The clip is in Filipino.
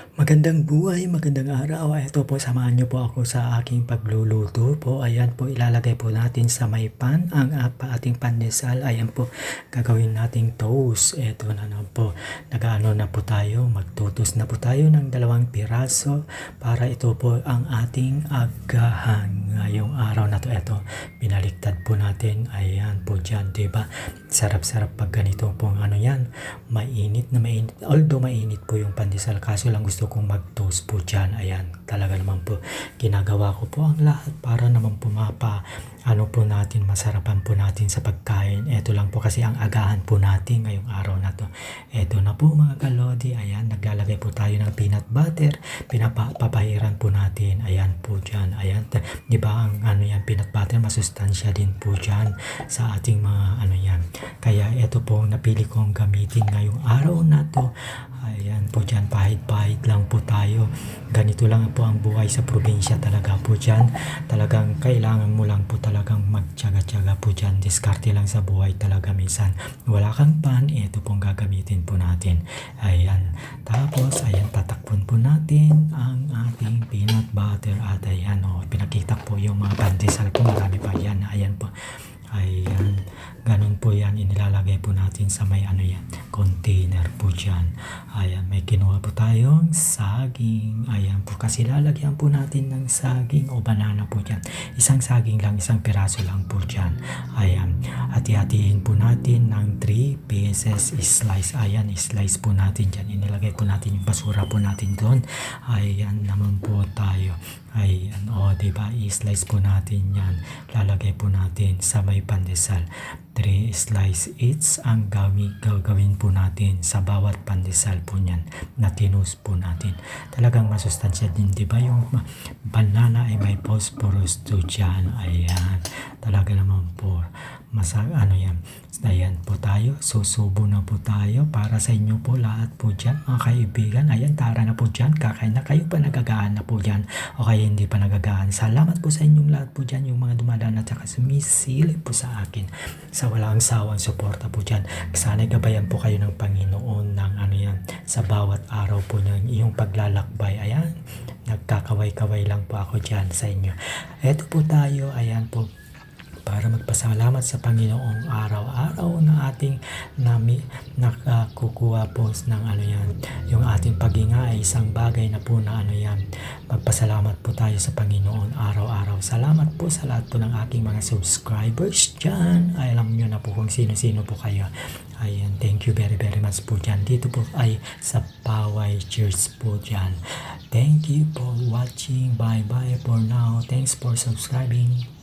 Magandang buhay, magandang araw. Ito po, samahan niyo po ako sa aking pagluluto po. Ayan po, ilalagay po natin sa may pan ang ating pandesal. Ayan po, gagawin nating toast. Ito na po, nag-ano na po tayo, magtutos na po tayo ng 2 piraso para ito po ang ating agahan ngayong araw na to. Ito, binaliktad po natin. Ayan po dyan, diba? Sarap-sarap pag ganito po ano yan. Mainit na mainit. Although mainit po yung pandesal, kaso lang gusto kong mag-toast po dyan. Ayan, talaga naman po ginagawa ko po ang lahat para naman po ano po natin, masarapan po natin sa pagkain. Ito lang po kasi ang agahan po natin ngayong araw na to. Ito na po mga kalodi. Ayan, naglalagay po tayo ng peanut butter. Papahiran po natin. Ayan po dyan. Ayan, di ba ang ano yan, peanut butter, masustansya din po dyan sa ating mga ano yan. Kaya ito po ang napili kong gamitin ngayong araw na to. Ayan po dyan, pahid-pahid lang po tayo. Ganito lang po ang buhay sa probinsya talaga po dyan. Talagang kailangan mo lang po talagang magtyaga-tyaga po dyan. Diskarte lang sa buhay talaga minsan. Wala kang pan, ito pong gagamitin po natin. Ayan. Tapos, ayan, tatakpon po natin ang ating peanut butter. At ayan, pinakita po yung mga pandesal ko. Marami pa yan. Ayan po. Ayan, ganun po yan, inilalagay po natin sa may ano yan, container po dyan. Ayan, may kinuha po tayong saging. Ayan po, kasi lalagyan po natin ng saging o banana po dyan. Isang saging lang, 1 piraso lang po dyan. Ayan, hati-hatiin po natin ng 3 pieces slice. Ayan, slice po natin dyan. Inilagay po natin yung basura po natin doon. Ayan naman po tayo. Ayan, diba, i-slice po natin yan. Lalagay po natin sa may pandesal. 3 slice each ang gagawin po natin sa bawat pandesal po niyan na tinus po natin. Talagang masustansya din, diba, yung banana ay may phosphorus to dyan. Ayan, talaga naman po ano yan. Ayan po tayo, susubo na po tayo para sa inyo po lahat po dyan mga kaibigan. Ayan, tara na po dyan, kakain na kayo pa, nagagaan na po dyan o kaya hindi pa nagagaan. Salamat po sa inyong lahat po dyan, yung mga dumadaan at saka sumisilip po sa akin sa walang sawang suporta po dyan. Sana'y gabayan po kayo ng Panginoon ng ano yan, sa bawat araw po ng iyong paglalakbay. Ayan, nagkakaway-kaway lang po ako dyan sa inyo. Eto po tayo, ayan po, para magpasalamat sa Panginoong araw-araw na ating nakukuha po ng ano yan. Yung ating paghinga ay isang bagay na po na ano yan. Magpasalamat po tayo sa Panginoon araw-araw. Salamat po sa lahat po ng aking mga subscribers dyan. Ay, alam nyo na po kung sino-sino po kayo. Ayan, thank you very very much po dyan. Dito po ay sa Paway Church po dyan. Thank you for watching. Bye bye for now. Thanks for subscribing.